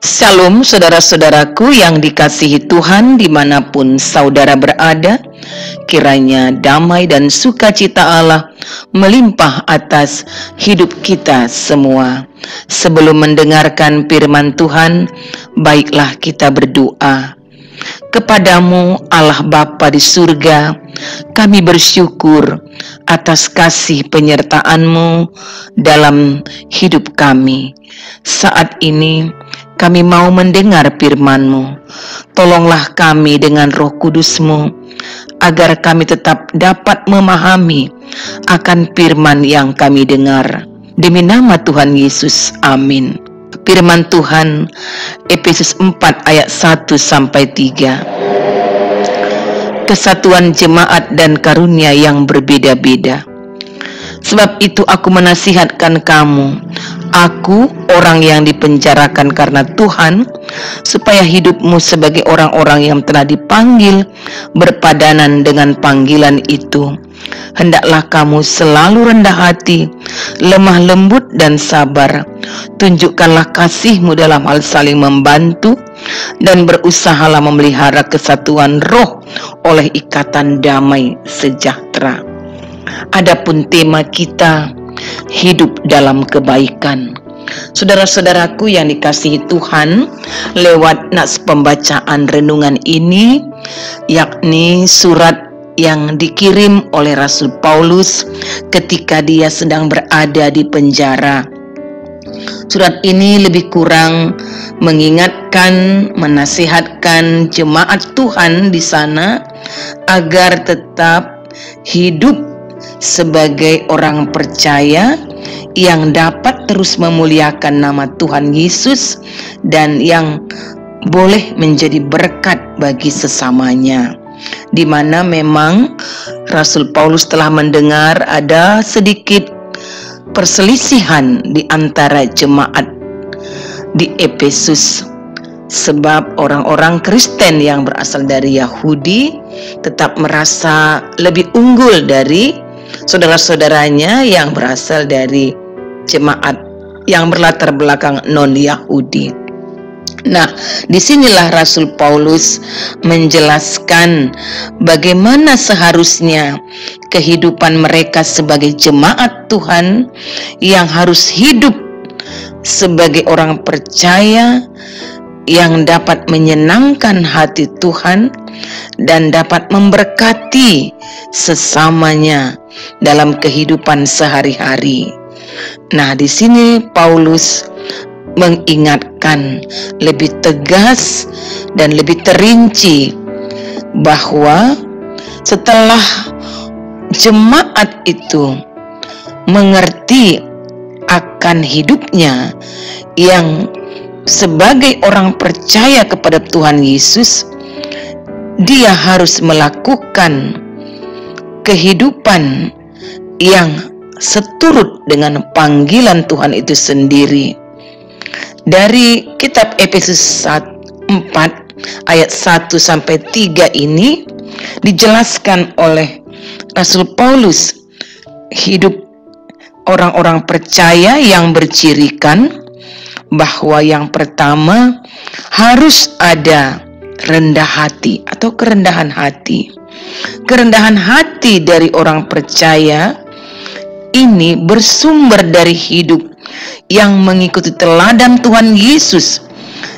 Shalom saudara-saudaraku yang dikasihi Tuhan dimanapun saudara berada. Kiranya damai dan sukacita Allah melimpah atas hidup kita semua. Sebelum mendengarkan firman Tuhan, baiklah kita berdoa. Kepadamu Allah Bapa di surga, kami bersyukur atas kasih penyertaan-Mu dalam hidup kami. Saat ini kami mau mendengar firman-Mu. Tolonglah kami dengan Roh Kudus-Mu, agar kami tetap dapat memahami akan firman yang kami dengar. Demi nama Tuhan Yesus, amin. Firman Tuhan, Efesus 4 ayat 1-3. Kesatuan jemaat dan karunia yang berbeda-beda. Sebab itu aku menasihatkan kamu, aku orang yang dipenjarakan karena Tuhan, supaya hidupmu sebagai orang-orang yang telah dipanggil berpadanan dengan panggilan itu. Hendaklah kamu selalu rendah hati, lemah lembut dan sabar. Tunjukkanlah kasihmu dalam hal saling membantu, dan berusahalah memelihara kesatuan roh oleh ikatan damai sejahtera. Adapun tema kita, hidup dalam kebaikan. Saudara-saudaraku yang dikasihi Tuhan, lewat nats pembacaan renungan ini, yakni surat yang dikirim oleh Rasul Paulus ketika dia sedang berada di penjara. Surat ini lebih kurang mengingatkan, menasihatkan jemaat Tuhan di sana agar tetap hidup sebagai orang percaya yang dapat terus memuliakan nama Tuhan Yesus dan yang boleh menjadi berkat bagi sesamanya. Di mana memang Rasul Paulus telah mendengar ada sedikit perselisihan di antara jemaat di Efesus, sebab orang-orang Kristen yang berasal dari Yahudi tetap merasa lebih unggul dari saudara-saudaranya yang berasal dari jemaat yang berlatar belakang non-Yahudi. Nah, disinilah Rasul Paulus menjelaskan bagaimana seharusnya kehidupan mereka sebagai jemaat Tuhan yang harus hidup sebagai orang percaya yang dapat menyenangkan hati Tuhan dan dapat memberkati sesamanya dalam kehidupan sehari-hari. Nah, di sini Paulus mengingatkan lebih tegas dan lebih terinci bahwa setelah jemaat itu mengerti akan hidupnya yang sebagai orang percaya kepada Tuhan Yesus, dia harus melakukan kehidupan yang seturut dengan panggilan Tuhan itu sendiri. Dari kitab Efesus 4 ayat 1-3 ini dijelaskan oleh Rasul Paulus hidup orang-orang percaya yang bercirikan bahwa yang pertama harus ada rendah hati atau kerendahan hati. Kerendahan hati dari orang percaya ini bersumber dari hidup yang mengikuti teladan Tuhan Yesus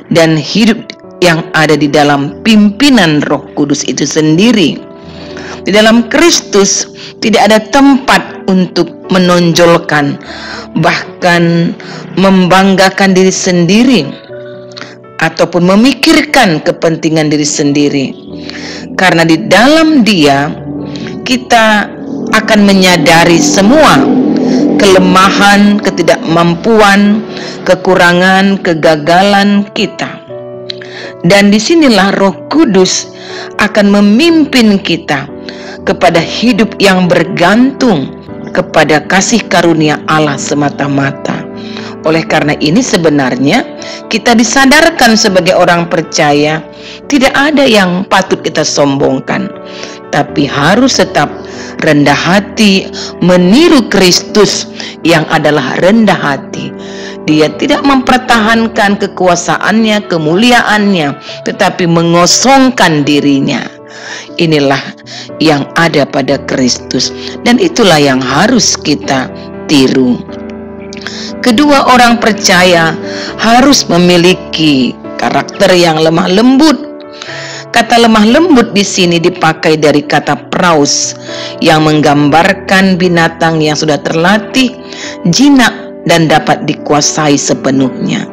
dan hidup yang ada di dalam pimpinan Roh Kudus itu sendiri. Di dalam Kristus tidak ada tempat untuk menonjolkan, bahkan membanggakan diri sendiri ataupun memikirkan kepentingan diri sendiri. Karena di dalam Dia kita akan menyadari semua kelemahan, ketidakmampuan, kekurangan, kegagalan kita. Dan disinilah Roh Kudus akan memimpin kita kepada hidup yang bergantung kepada kasih karunia Allah semata-mata. Oleh karena ini sebenarnya kita disadarkan sebagai orang percaya tidak ada yang patut kita sombongkan, tapi harus tetap rendah hati, meniru Kristus yang adalah rendah hati. Dia tidak mempertahankan kekuasaannya, kemuliaannya, tetapi mengosongkan dirinya. Inilah yang ada pada Kristus, dan itulah yang harus kita tiru. Kedua, orang percaya harus memiliki karakter yang lemah lembut. Kata lemah lembut di sini dipakai dari kata praus yang menggambarkan binatang yang sudah terlatih, jinak, dan dapat dikuasai sepenuhnya.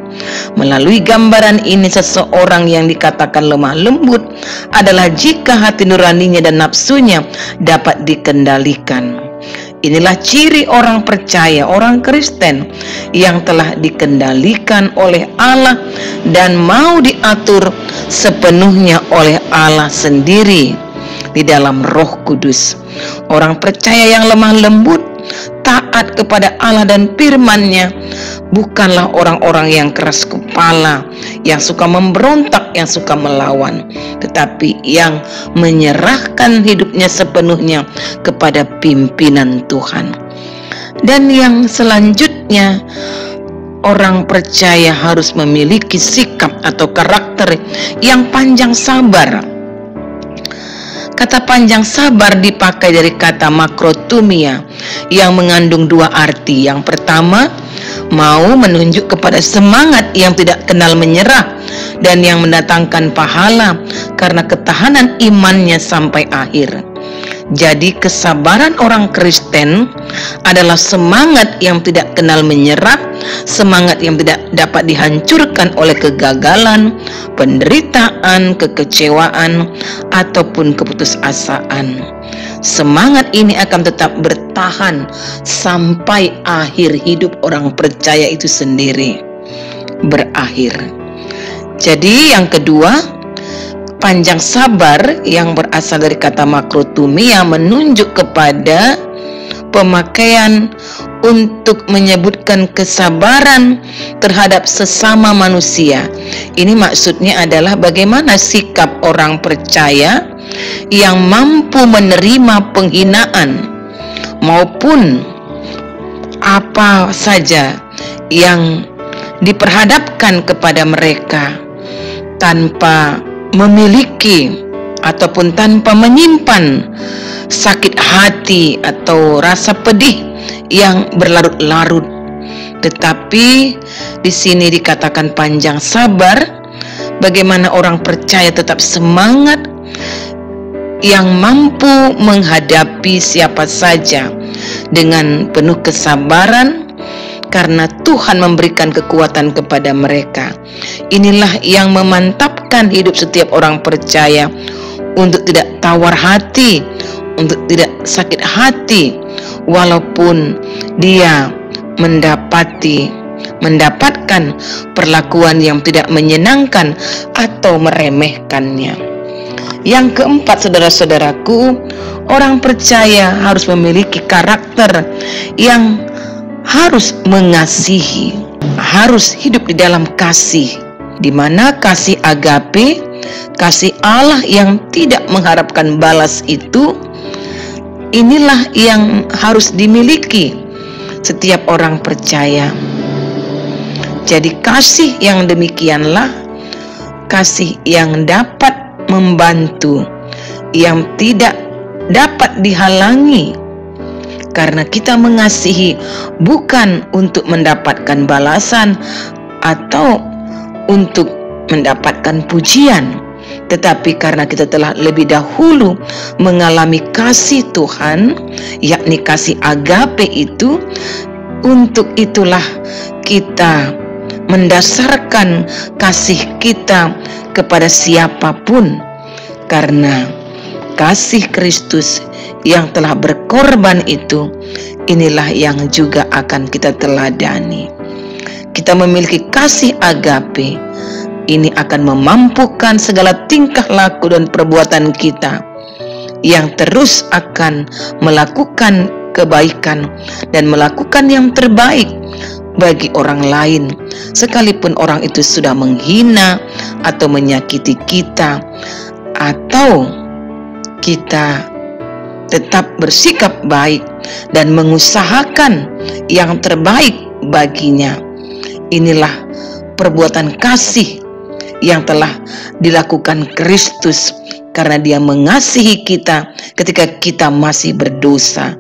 Melalui gambaran ini, seseorang yang dikatakan lemah lembut adalah jika hati nuraninya dan nafsunya dapat dikendalikan. Inilah ciri orang percaya, orang Kristen yang telah dikendalikan oleh Allah dan mau diatur sepenuhnya oleh Allah sendiri di dalam Roh Kudus. Orang percaya yang lemah lembut, taat kepada Allah dan firman-Nya, bukanlah orang-orang yang keras kepala, yang suka memberontak, yang suka melawan, tetapi yang menyerahkan hidupnya sepenuhnya kepada pimpinan Tuhan. Dan yang selanjutnya, orang percaya harus memiliki sikap atau karakter yang panjang sabar. Kata panjang sabar dipakai dari kata makrotumia yang mengandung dua arti. Yang pertama, mau menunjuk kepada semangat yang tidak kenal menyerah dan yang mendatangkan pahala karena ketahanan imannya sampai akhir. Jadi kesabaran orang Kristen adalah semangat yang tidak kenal menyerah, semangat yang tidak dapat dihancurkan oleh kegagalan, penderitaan, kekecewaan, ataupun keputusasaan. Semangat ini akan tetap bertahan sampai akhir hidup orang percaya itu sendiri berakhir. Jadi yang kedua, panjang sabar yang berasal dari kata makrotumia menunjuk kepada pemakaian untuk menyebutkan kesabaran terhadap sesama manusia. Ini maksudnya adalah bagaimana sikap orang percaya yang mampu menerima penghinaan maupun apa saja yang diperhadapkan kepada mereka tanpa memiliki ataupun tanpa menyimpan sakit hati atau rasa pedih yang berlarut-larut. Tetapi di sini dikatakan panjang sabar, bagaimana orang percaya tetap semangat, yang mampu menghadapi siapa saja dengan penuh kesabaran karena Tuhan memberikan kekuatan kepada mereka. Inilah yang memantapkan hidup setiap orang percaya untuk tidak tawar hati, untuk tidak sakit hati, walaupun dia mendapatkan perlakuan yang tidak menyenangkan atau meremehkannya. Yang keempat, saudara-saudaraku, orang percaya harus memiliki karakter yang harus mengasihi, harus hidup di dalam kasih, di mana kasih agape, kasih Allah yang tidak mengharapkan balas itu, inilah yang harus dimiliki setiap orang percaya. Jadi kasih yang demikianlah kasih yang dapat membantu, yang tidak dapat dihalangi. Karena kita mengasihi bukan untuk mendapatkan balasan atau untuk mendapatkan pujian, tetapi karena kita telah lebih dahulu mengalami kasih Tuhan, yakni kasih agape itu. Untuk itulah kita mendasarkan kasih kita kepada siapapun, karena kasih Kristus yang telah berkorban itu, inilah yang juga akan kita teladani. Kita memiliki kasih agape, ini akan memampukan segala tingkah laku dan perbuatan kita yang terus akan melakukan kebaikan dan melakukan yang terbaik bagi orang lain, sekalipun orang itu sudah menghina atau menyakiti kita, atau kita tetap bersikap baik dan mengusahakan yang terbaik baginya. Inilah perbuatan kasih yang telah dilakukan Kristus karena Dia mengasihi kita ketika kita masih berdosa.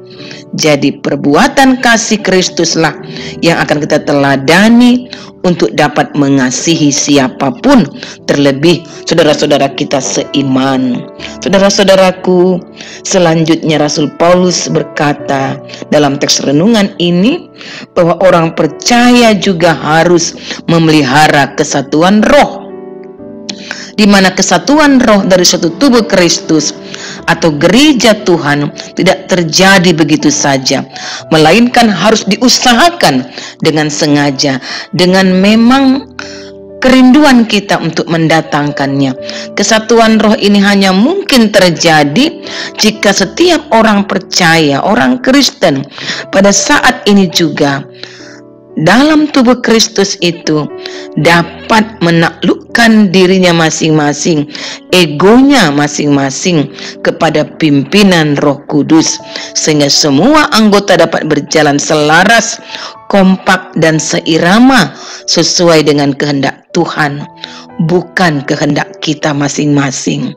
Jadi perbuatan kasih Kristuslah yang akan kita teladani untuk dapat mengasihi siapapun, terlebih saudara-saudara kita seiman. Saudara-saudaraku, selanjutnya Rasul Paulus berkata dalam teks renungan ini bahwa orang percaya juga harus memelihara kesatuan roh, di mana kesatuan roh dari suatu tubuh Kristus atau gereja Tuhan tidak terjadi begitu saja, melainkan harus diusahakan dengan sengaja, dengan memang kerinduan kita untuk mendatangkannya. Kesatuan roh ini hanya mungkin terjadi jika setiap orang percaya, orang Kristen pada saat ini juga dalam tubuh Kristus itu dapat menaklukkan dirinya masing-masing, egonya masing-masing kepada pimpinan Roh Kudus, sehingga semua anggota dapat berjalan selaras, kompak dan seirama sesuai dengan kehendak Tuhan, bukan kehendak kita masing-masing.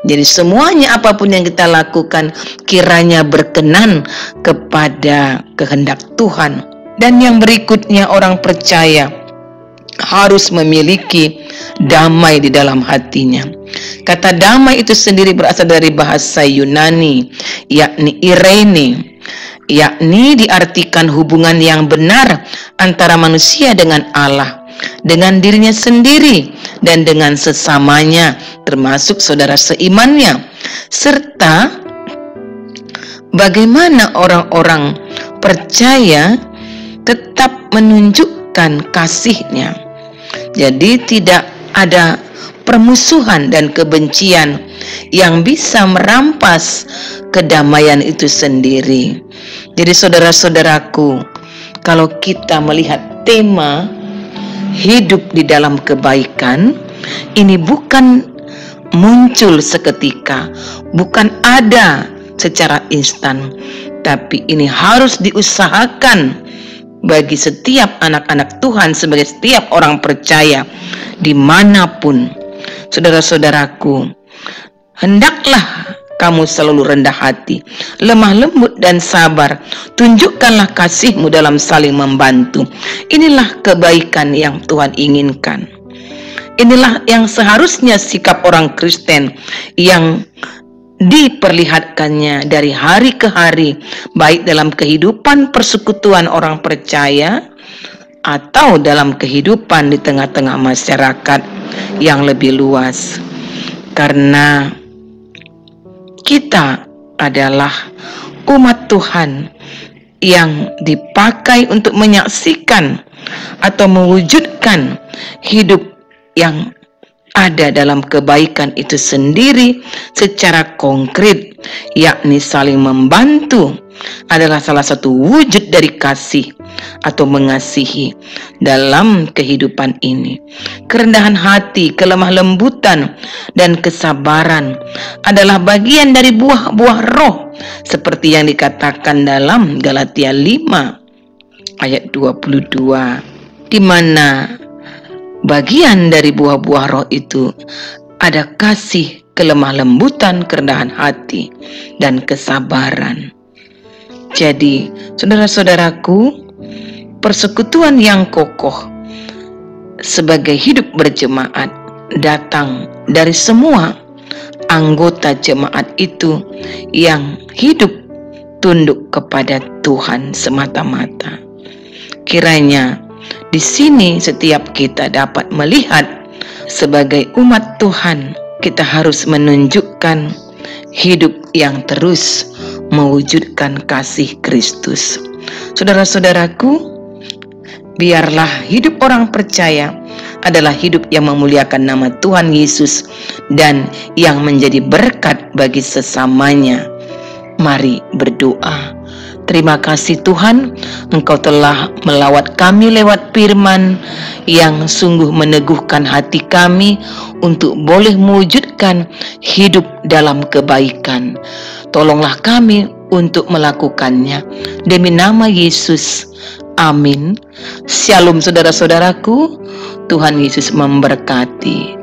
Jadi semuanya apapun yang kita lakukan kiranya berkenan kepada kehendak Tuhan. Dan yang berikutnya, orang percaya harus memiliki damai di dalam hatinya. Kata damai itu sendiri berasal dari bahasa Yunani, yakni Irene, yakni diartikan hubungan yang benar antara manusia dengan Allah, dengan dirinya sendiri dan dengan sesamanya, termasuk saudara seimannya, serta bagaimana orang-orang percaya tetap menunjukkan kasihnya. Jadi tidak ada permusuhan dan kebencian yang bisa merampas kedamaian itu sendiri. Jadi saudara-saudaraku, kalau kita melihat tema hidup di dalam kebaikan, ini bukan muncul seketika, bukan ada secara instan, tapi ini harus diusahakan bagi setiap anak-anak Tuhan, sebagai setiap orang percaya dimanapun. Saudara-saudaraku, hendaklah kamu selalu rendah hati, lemah lembut dan sabar. Tunjukkanlah kasihmu dalam saling membantu. Inilah kebaikan yang Tuhan inginkan. Inilah yang seharusnya sikap orang Kristen yang diperlihatkannya dari hari ke hari, baik dalam kehidupan persekutuan orang percaya atau dalam kehidupan di tengah-tengah masyarakat yang lebih luas. Karena kita adalah umat Tuhan yang dipakai untuk menyaksikan atau mewujudkan hidup yang ada dalam kebaikan itu sendiri secara konkret, yakni saling membantu adalah salah satu wujud dari kasih atau mengasihi dalam kehidupan ini. Kerendahan hati, kelemah lembutan, dan kesabaran adalah bagian dari buah-buah roh, seperti yang dikatakan dalam Galatia 5 ayat 22, di mana bagian dari buah-buah roh itu ada kasih, kelemah lembutan, kerendahan hati, dan kesabaran. Jadi, saudara-saudaraku, persekutuan yang kokoh sebagai hidup berjemaat datang dari semua anggota jemaat itu yang hidup tunduk kepada Tuhan semata-mata. Kiranya di sini setiap kita dapat melihat sebagai umat Tuhan, kita harus menunjukkan hidup yang terus mewujudkan kasih Kristus. Saudara-saudaraku, biarlah hidup orang percaya adalah hidup yang memuliakan nama Tuhan Yesus dan yang menjadi berkat bagi sesamanya. Mari berdoa. Terima kasih Tuhan, Engkau telah melawat kami lewat firman yang sungguh meneguhkan hati kami untuk boleh mewujudkan hidup dalam kebaikan. Tolonglah kami untuk melakukannya. Demi nama Yesus, amin. Shalom saudara-saudaraku, Tuhan Yesus memberkati.